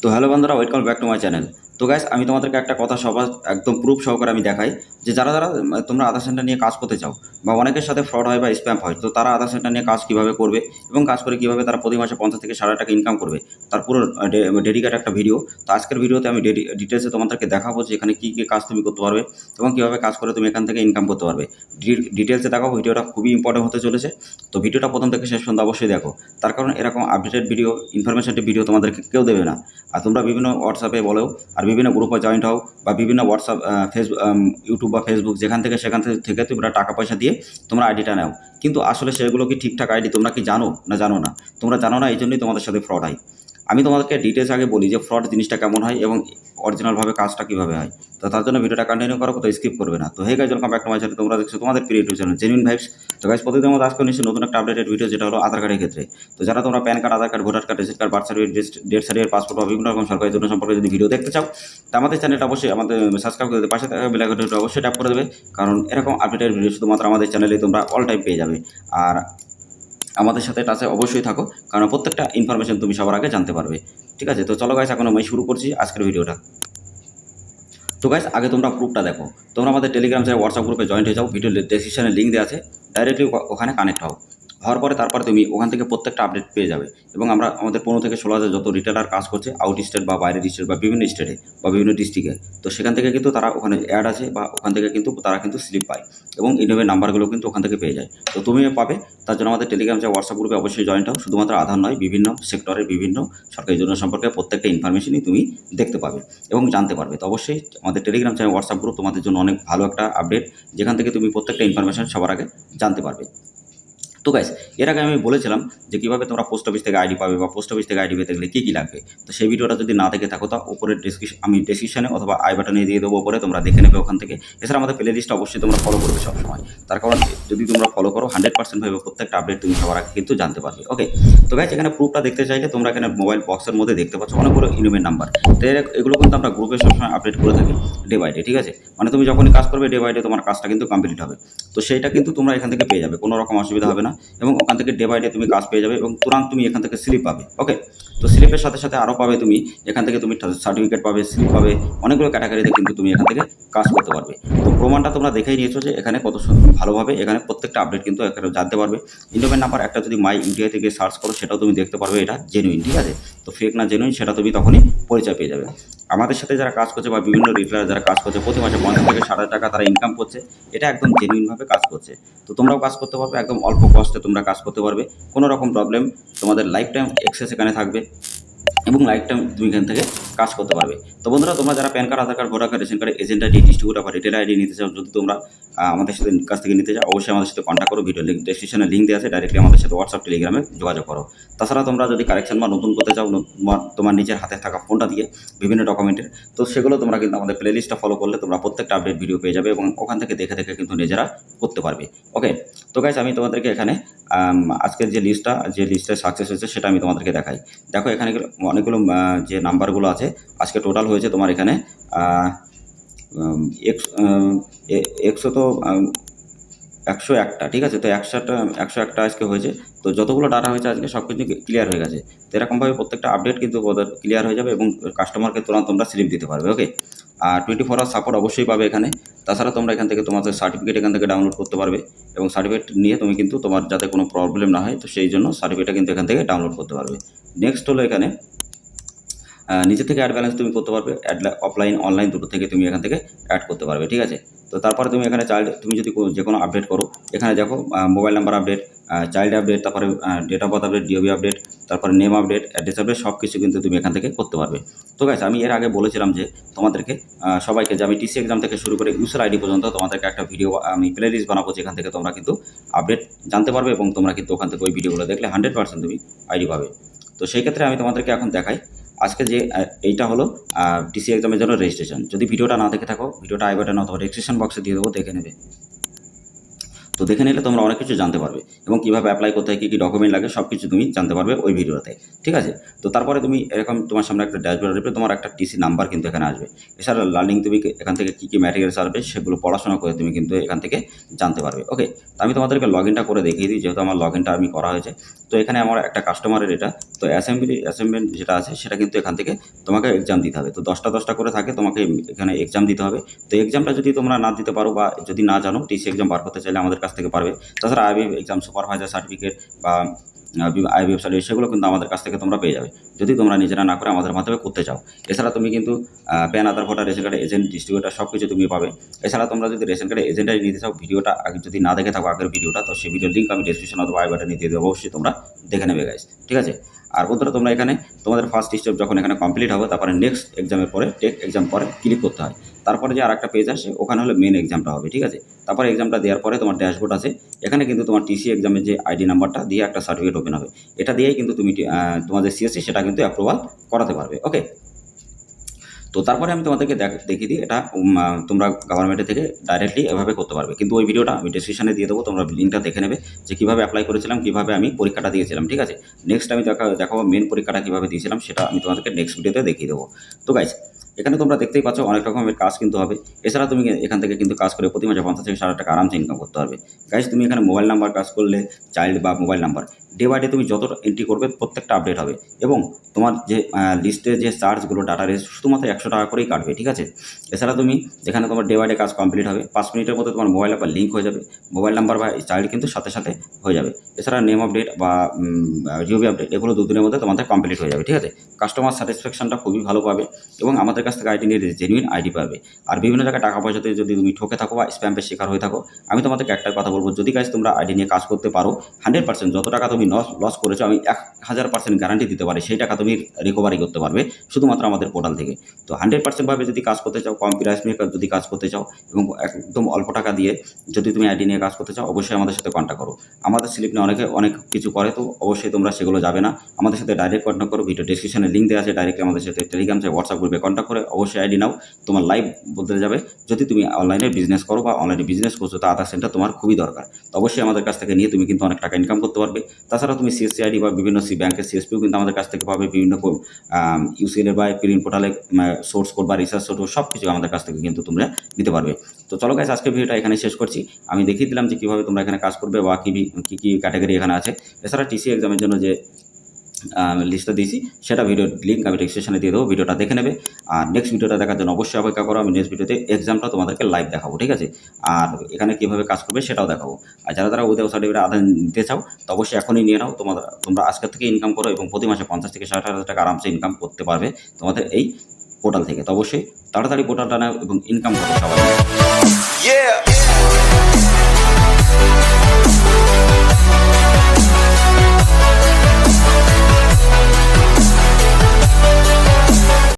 তো হ্যালো বন্ধুরা, welcome back to my channel. তো গাইস, আমি তোমাদেরকে একটা কথা সবার একদম প্রুফ সহকারে আমি দেখাই যে যারা তোমরা আধার সেন্টার নিয়ে কাজ করতে চাও বা অনেকের সাথে ফ্রড হয় বা স্প্যাম হয়, তো তারা আধার সেন্টার নিয়ে কাজ কীভাবে করবে এবং কাজ করে কীভাবে তারা প্রতি মাসে 50 থেকে 60 টাকা ইনকাম করবে, তার পুরো ডেডিকেট একটা ভিডিও। তো আজকের ভিডিওতে আমি ডিটেলসে তোমাদেরকে দেখাবো যে এখানে কী কী কাজ তুমি করতে পারবে এবং কীভাবে কাজ করে তুমি এখান থেকে ইনকাম করতে পারবে। ডিটেলসে দেখাবো, ভিডিওটা খুবই ইম্পর্টেন্ট হতে চলেছে। তো ভিডিওটা প্রথম থেকে শেষ পর্যন্ত অবশ্যই দেখো, তার কারণ এরকম আপডেটেড ভিডিও, ইনফরমেশনটি ভিডিও তোমাদেরকে কেউ দেবে না। আর তোমরা বিভিন্ন হোয়াটসঅ্যাপে বলো আর বিভিন্ন গ্রুপে জয়েন্ট হও বা বিভিন্ন হোয়াটসঅ্যাপ, ফেসবুক, ইউটিউব বা ফেসবুক যেখান থেকে সেখান থেকে তোমরা টাকা পয়সা দিয়ে তোমরা আইডিটা নাও, কিন্তু আসলে সেগুলো কি ঠিকঠাক আইডি তোমরা কি জানো না জানো না? তোমরা জানো না, এই জন্যই তোমাদের সাথে ফ্রড হয়। আমি তোমাদেরকে ডিটেলস আগে বলি যে ফ্রড জিনিসটা কেমন হয় এবং অরিজিনালভাবে কাজটা কীভাবে হয়। তো তার জন্য ভিডিওটা কন্টিনিউ করো, তো স্কিপ করবে না। তো hey guys, welcome back to my channel. তোমরা দেখছো তোমাদের প্রিয় ইউটিউব চ্যানেল জেনুইন ভাইবস। তো গাইজ, প্রতিদিনের মতো আজকে নিশ্চয়ই নতুন একটা আপডেটেড ভিডিও, যেটা হলো আধার কার্ডের ক্ষেত্রে। তো যারা তোমরা PAN card, Aadhaar card, voter card, ration card, birth certificate, death certificate, passport বা বিভিন্ন রকম সরকারি জন্য সম্পর্কে যদি ভিডিও দেখতে চাও, তো আমাদের চ্যানেলটা অবশ্যই আমাদের সাবস্ক্রাইব করে দেবে, পাশে থাকা বেল আইকনটা অবশ্যই ট্যাপ করে দেবে, কারণ এরকম আপডেটেড ভিডিও শুধুমাত্র আমাদের চ্যানেলেই তোমরা অল টাইম পেয়ে যাবে। আর আমাদের সাথে টাচে অবশ্যই থাকো, কারণ প্রত্যেকটা ইনফরমেশন তুমি সবার আগে জানতে পারবে। ঠিক আছে, তো চলো গাইস, এখন আমি শুরু করছি আজকের ভিডিওটা। তো গাইস, আগে তোমরা প্রুফটা দেখো। তোমরা আমাদের টেলিগ্রাম চ্যানেল, হোয়াটসঅ্যাপ গ্রুপে জয়েন্ট হয়ে যাও, ভিডিও ডেসক্রিপশনে লিঙ্ক দেওয়া আছে, ডাইরেক্টলি ওখানে কানেক্ট হও। হওয়ার পরে তারপরে তুমি ওখান থেকে প্রত্যেকটা আপডেট পেয়ে যাবে। এবং আমরা আমাদের 15 থেকে 16,000 যত রিটেলার কাজ করছে আউট স্টেট বা বাইরের স্টেট বা বিভিন্ন স্টেটে বা বিভিন্ন ডিস্ট্রিক্টে, তো সেখান থেকে কিন্তু তারা ওখানে অ্যাড আছে বা ওখান থেকে কিন্তু তারা কিন্তু স্লিপ পায় এবং ইনোভের নাম্বারগুলো কিন্তু ওখান থেকে পেয়ে যায়। তো তুমিও পাবে। তার জন্য আমাদের টেলিগ্রাম যে হোয়াটসঅ্যাপ গ্রুপে অবশ্যই জয়েন্ট হও। শুধুমাত্র আধার নয়, বিভিন্ন সেক্টরের বিভিন্ন সরকারি যোজনা সম্পর্কে প্রত্যেকটা ইনফরমেশনই তুমি দেখতে পাবে এবং জানতে পারবে। তো অবশ্যই আমাদের টেলিগ্রাম চ্যানেল, হোয়াটসঅ্যাপ গ্রুপ তোমাদের জন্য অনেক ভালো একটা আপডেট, যেখান থেকে তুমি প্রত্যেকটা ইনফরমেশন সবার আগে জানতে পারবে। তো গাইস, এর আগে আমি বলেছিলাম যে কীভাবে তোমরা পোস্ট অফিস থেকে আইডি পাবে বা পোস্ট অফিস থেকে আইডি পেতে গেলে কী কী লাগবে। তো সেই ভিডিওটা যদি না দেখে থাকো, তা উপরে আমি ডেসক্রিপশনে অথবা আই বাটনে দিয়ে দেবো, উপরে তোমরা দেখে নেবে ওখান থেকে। এছাড়া আমাদের প্লে লিস্টটা অবশ্যই তোমরা ফলো করবে সবসময়। তার কারণ যদি তোমরা ফলো করো, 100% ভাবে প্রত্যেকটা আপডেট তুমি সবার আগে কিন্তু জানতে পারবে। ওকে, তো গাইস, এখানে প্রুফটা দেখতে চাইলে তোমরা এখানে মোবাইল বক্সের মধ্যে দেখতে পাচ্ছ অনেকগুলো ইনোভের নাম্বার। তো এগুলো কিন্তু আমরা গ্রুপে সবসময় আপডেট করে থাকি ডে বাই ডে। ঠিক আছে, মানে তুমি যখনই কাজ করবে ডে বাই ডে তোমার কাজটা কিন্তু কমপ্লিট হবে। তো সেইটা কিন্তু তোমরা এখান থেকে পেয়ে যাবে, কোনো রকম অসুবিধা হবে না। এবং ওখান থেকে ডে বাই ডে তুমি কাজ পেয়ে যাবে এবং তুরন্ত তুমি এখান থেকে স্লিপ পাবে। ওকে, তো স্লিপের সাথে সাথে আরও পাবে তুমি এখান থেকে, তুমি সার্টিফিকেট পাবে, স্লিপ পাবে, অনেকগুলো ক্যাটাগরিতে কিন্তু তুমি এখান থেকে কাজ করতে পারবে। তো প্রমাণটা তোমরা দেখেই নিয়েছো যে এখানে কত ভালোভাবে এখানে প্রত্যেকটা আপডেট কিন্তু এখানে জানতে পারবে। ইন্ডোমেন নাম্বার একটা যদি মাই ইন্ডিয়া থেকে সার্চ করো, সেটাও তুমি দেখতে পারবে এটা জেনুইন। ঠিক আছে, তো ফেক না জেনুইন সেটা তুমি তখনই পরিচয় পেয়ে যাবে। আমাদের সাথে যারা কাজ করছে বা বিভিন্ন রিটেলার যারা কাজ করছে, প্রতি মাসে 50 থেকে 60 টাকা তারা ইনকাম করছে, এটা একদম জেনুইনভাবে কাজ করছে। তো তোমরাও কাজ করতে পারবে, একদম অল্প কস্টে তোমরা কাজ করতে পারবে, কোনো রকম প্রবলেম। তোমাদের লাইফ টাইম অ্যাক্সেস এখানে থাকবে এবং লাইফ টাইম তুমি এখান থেকে কাজ করতে পারবে। তো বন্ধুরা, তোমরা যারা PAN card, Aadhaar card, voter card, ration card, agent ID, distributor বা রিটেল আইডি নিতে চাও, যদি তোমরা আমাদের সাথে কাছ থেকে নিতে চাও, অবশ্যই আমাদের সাথে কন্ট্যাক্ট করো। ভিডিও ডেসক্রিপশনে লিঙ্ক দেওয়া আছে, ডাইরেক্টলি আমাদের সাথে হোয়াটসঅ্যাপ, টেলিগ্রামে যোগাযোগ করো। তাছাড়া তোমরা যদি কারেকশন বা নতুন করতে চাও, তোমার নিজের হাতে থাকা ফোনটা দিয়ে বিভিন্ন ডকুমেন্টের, তো সেগুলো তোমরা কিন্তু আমাদের প্লে লিস্টটা ফলো করলে তোমরা প্রত্যেকটা আপডেট ভিডিও পেয়ে যাবে এবং ওখান থেকে দেখে দেখে কিন্তু নিজেরা করতে পারবে। ওকে, তো গাইস, আমি তোমাদেরকে এখানে আজকের যে লিস্টে সাকসেস হয়েছে সেটা আমি তোমাদেরকে দেখাই। দেখো, এখানে অনেকগুলো যে নাম্বারগুলো আছে, আজকে টোটাল হয়েছে তোমার এখানে একশো তো 101টা। ঠিক আছে, তো 101টা আজকে হয়েছে। তো যতগুলো ডাটা হয়েছে আজকে সব কিছু ক্লিয়ার হয়ে গেছে। তো এরকমভাবে প্রত্যেকটা আপডেট কিন্তু ক্লিয়ার হয়ে যাবে এবং কাস্টমারকে তোমরা স্লিপ দিতে পারবে। ওকে, আর 24 আওয়ার সাপোর্ট অবশ্যই পাবে এখানে। তাছাড়া তোমরা এখান থেকে তোমাদের সার্টিফিকেট এখান থেকে ডাউনলোড করতে পারবে এবং সার্টিফিকেট নিয়ে তুমি কিন্তু তোমার যাতে কোনো প্রবলেম না হয়, তো সেই জন্য সার্টিফিকেটটা কিন্তু এখান থেকে ডাউনলোড করতে পারবে। নেক্সট হলো এখানে নিজে থেকে অ্যাড ব্যালেন্স তুমি করতে পারবে, অফলাইন অনলাইন দুটো থেকে তুমি এখান থেকে অ্যাড করতে পারবে। ঠিক আছে, তো তারপরে তুমি এখানে তুমি যদি যে কোনো আপডেট করো, এখানে দেখো mobile number update, child update, তারপরে date of birth update, DOB update, তারপরে নেম আপডেট, অ্যাড্রেস আপডেট, সব কিছু কিন্তু তুমি এখান থেকে করতে পারবে। তো গাইস, আমি এর আগে বলেছিলাম যে তোমাদেরকে সবাইকে, যে আমি টিসি এক্সাম থেকে শুরু করে ইউজার আইডি পর্যন্ত তোমাদেরকে একটা ভিডিও আমি প্লে লিস্ট বানাবো, যেখান থেকে তোমরা কিন্তু আপডেট জানতে পারবে এবং তোমরা কিন্তু ওখান থেকে ওই ভিডিওগুলো দেখলে 100% তুমি আইডি পাবে। তো সেই ক্ষেত্রে আমি তোমাদেরকে এখন দেখাই আজকে যে এইটা হলো টিসি এক্সামের জন্য রেজিস্ট্রেশন। যদি ভিডিওটা না দেখে থাকো, ভিডিওটা আই বাটন অথবা ডেসক্রিপশন বক্সে দিয়ে দেবো, দেখে নেবে। তো দেখে নিলে তোমরা অনেক কিছু জানতে পারবে এবং কীভাবে অ্যাপ্লাই করতে হয়, কী কী ডকুমেন্ট লাগে সব কিছু তুমি জানতে পারবে ওই ভিডিওতে। ঠিক আছে, তো তারপরে তুমি এরকম তোমার সামনে একটা ড্যাশবোর্ড আসবে, তোমার একটা টিসি নাম্বার কিন্তু এখানে আসবে। এছাড়া লার্নিং তুমি এখান থেকে কী কী ম্যাটেরিয়ালস আসবে সেগুলো পড়াশোনা করে তুমি কিন্তু এখান থেকে জানতে পারবে। ওকে, তো আমি তোমাদেরকে লগ ইনটা করে দেখিয়ে দিই, যেহেতু আমার লগ ইনটা আমি করা হয়েছে। তো এখানে আমার একটা কাস্টমারের এটা তো অ্যাসাইনমেন্ট যেটা আছে সেটা কিন্তু এখান থেকে তোমাকে এক্সাম দিতে হবে। তো 10টা করে থাকে, তোমাকে এখানে এক্সাম দিতে হবে। তো এক্সামটা যদি তোমরা না দিতে পারো বা যদি না জানো, টিসি এক্সাম বার করতে চাইলে আমাদের কাছ থেকে পারবে। তাছাড়া আইবিএফ এক্সাম সুপারভাইজার সার্টিফিকেট বা আইবিএফ সার্টিফিকেট সেগুলো কিন্তু আমাদের কাছ থেকে তোমরা পেয়ে যাবে, যদি তোমরা নিজেরা না করে আমাদের মাধ্যমে করতে চাও। এছাড়া তুমি কিন্তু PAN, Aadhaar, voter, ration card, agent, distributor সব কিছু তুমি পাবে। এছাড়া তোমরা যদি রেশন কার্ডে এজেন্টাই নিতে চাও, ভিডিওটা আগে যদি না দেখে থাকো আগের ভিডিওটা, তো সেই ভিডিওর লিঙ্ক আমি ডেসক্রিপশন অথবা আই বাটনে দিয়ে দেবো, অবশ্যই তোমরা দেখে নেবে গাইস। ঠিক আছে, আর বন্ধুরা তোমরা এখানে তোমাদের ফার্স্ট স্টেপ যখন এখানে কমপ্লিট হবে, তারপরে নেক্সট এক্সামের পরে টেক এক্সাম পরে ক্লিক করতে হয়। তারপরে যে আর একটা পেজ আসে ওখানে হলো মেন এক্সামটা হবে। ঠিক আছে, তারপরে এক্সামটা দেওয়ার পরে তোমার ড্যাশবোর্ড আছে, এখানে কিন্তু তোমার টিসি এক্সামের যে আইডি নাম্বারটা দিয়ে একটা সার্টিফিকেট ওপেন হবে। এটা দিয়েই কিন্তু তুমি তোমার যে সিএসসি সেটা কিন্তু অ্যাপ্রুভাল করাতে পারবে। ওকে, তো তারপরে আমি তোমাদেরকে দেখিয়ে দিই, এটা তোমরা গভর্নমেন্টের থেকে ডাইরেক্টলি এভাবে করতে পারবে। কিন্তু ওই ভিডিওটা আমি ডেসক্রিপশনে দিয়ে দেবো, তোমরা লিঙ্কটা দেখে নেবে যে কীভাবে অ্যাপ্লাই করেছিলাম, কীভাবে আমি পরীক্ষাটা দিয়েছিলাম। ঠিক আছে, নেক্সট আমি দেখাবো মেন পরীক্ষাটা কীভাবে দিয়েছিলাম, সেটা আমি তোমাদেরকে নেক্সট ভিডিওতে দেখিয়ে দেবো। তো গাইস, এখানে তোমরা দেখতেই পাচ্ছ অনেক রকমের কাজ কিন্তু হবে। এছাড়া তুমি এখান থেকে কিন্তু কাজ করে প্রতি মাসে 50 থেকে 60 টাকা আরামসে ইনকাম করতে পারবে। গাইস, তুমি এখানে মোবাইল নাম্বার কাজ করলে, চাইল্ড বা mobile number day by day তুমি যত এন্ট্রি করবে প্রত্যেকটা আপডেট হবে এবং তোমার যে লিস্টে যে চার্জগুলো ডাটা রেস শুধুমাত্র 100 টাকা করেই কাটবে। ঠিক আছে, এছাড়া তুমি এখানে তোমার ডে বাই ডে কাজ কমপ্লিট হবে, 5 মিনিটের মধ্যে তোমার মোবাইল নাম্বার লিঙ্ক হয়ে যাবে, মোবাইল নাম্বার বা চাইল্ড কিন্তু সাথে সাথে হয়ে যাবে। এছাড়া নেম আপডেট বা জিওবি আপডেট এগুলো 2 দিনের মধ্যে তোমাদের কমপ্লিট হয়ে যাবে। ঠিক আছে, কাস্টমার স্যাটিসফ্যাকশনটা খুবই ভালো পাবে এবং আমাদের কাছ থেকে আইডি নিয়ে জেনুইন আইডি পাবে। আর বিভিন্ন জায়গায় টাকা পয়সাতে যদি তুমি ঠকে থাকো বা স্প্যামের শিকার হয়ে থাকো, আমি তোমাদেরকে একটা কথা বলবো, যদি গাইস তোমরা আইডি নিয়ে কাজ করতে পারো 100% যত টাকা তুমি লস করেছো আমি 1000% গ্যারান্টি দিতে পারি সেই টাকা তুমি রিকভারি করতে পারবে শুধুমাত্র আমাদের পোর্টাল থেকে। তো 100% ভাবে যদি কাজ করতে চাও, কম প্রাইস নিয়ে যদি কাজ করতে চাও এবং একদম অল্প টাকা দিয়ে যদি তুমি আইডি নিয়ে কাজ করতে চাও, অবশ্যই আমাদের সাথে কন্ট্যাক্ট করো। আমাদের স্লিপ নিয়ে অনেক কিছু করে, তো অবশ্যই তোমরা সেগুলো যাবে না, আমাদের সাথে ডাইরেক্ট কন্ট্যাক্ট করো। ভিডিও ডেসক্রিপশনে লিঙ্ক দেওয়া আছে, ডাইরেক্টলি আমাদের সাথে টেলিগ্রাম থেকে হোয়াটসঅ্যাপ গ্রুপে কন্ট্যাক্ট করে অবশ্যই আইডি নাও, তোমার লাইভ বদলে যাবে। যদি তুমি অনলাইনে বিজনেস করো বা অনলাইনে বিজনেস করছো, তা আধার সেন্টার তোমার খুবই দরকার। তো অবশ্যই আমাদের কাছ থেকে নিয়ে তুমি কিন্তু অনেক টাকা ইনকাম করতে পারবে। তাছাড়া তুমি সিএসসি আইডি বা বিভিন্ন ব্যাংকের সিএসপিও কিন্তু আমাদের কাছ থেকে পাবে, বিভিন্ন ইউসিএলের বা প্রিন্ট পোর্টালে সোর্স কোড বা রিসার্চ কোড সব কিছু আমাদের কাছ থেকে কিন্তু তোমরা নিতে পারবে। তো চলো গাইস, আজকে ভিডিওটা এখানে শেষ করছি। আমি দেখিয়ে দিলাম যে কীভাবে তোমরা এখানে কাজ করবে বা কী কী ক্যাটাগরি এখানে আছে। এছাড়া টিসি এক্সামের জন্য যে লিস্টটা দিয়েছি সেটা ভিডিওর লিঙ্ক আমি ডেসক্রিপশনে দিয়ে দেবো, ভিডিওটা দেখে নেবে। আর নেক্সট ভিডিওটা দেখার জন্য অবশ্যই অপেক্ষা করো, আমি নেক্সট ভিডিওতে এক্সামটা তোমাদেরকে লাইভ দেখাবো। ঠিক আছে, আর এখানে কীভাবে কাজ করবে সেটাও দেখাবো। আর যারা উইদাউট সার্টিফিকেট আধার নিতে চাও তো অবশ্যই এখনই নিয়ে নাও, তোমরা আজকের থেকে ইনকাম করো এবং প্রতি মাসে 50 থেকে 60,000 টাকা আরামসে ইনকাম করতে পারবে তোমাদের এই পোর্টাল থেকে। তো অবশ্যই তাড়াতাড়ি পোর্টালটা নাও এবং ইনকাম করো সবাই।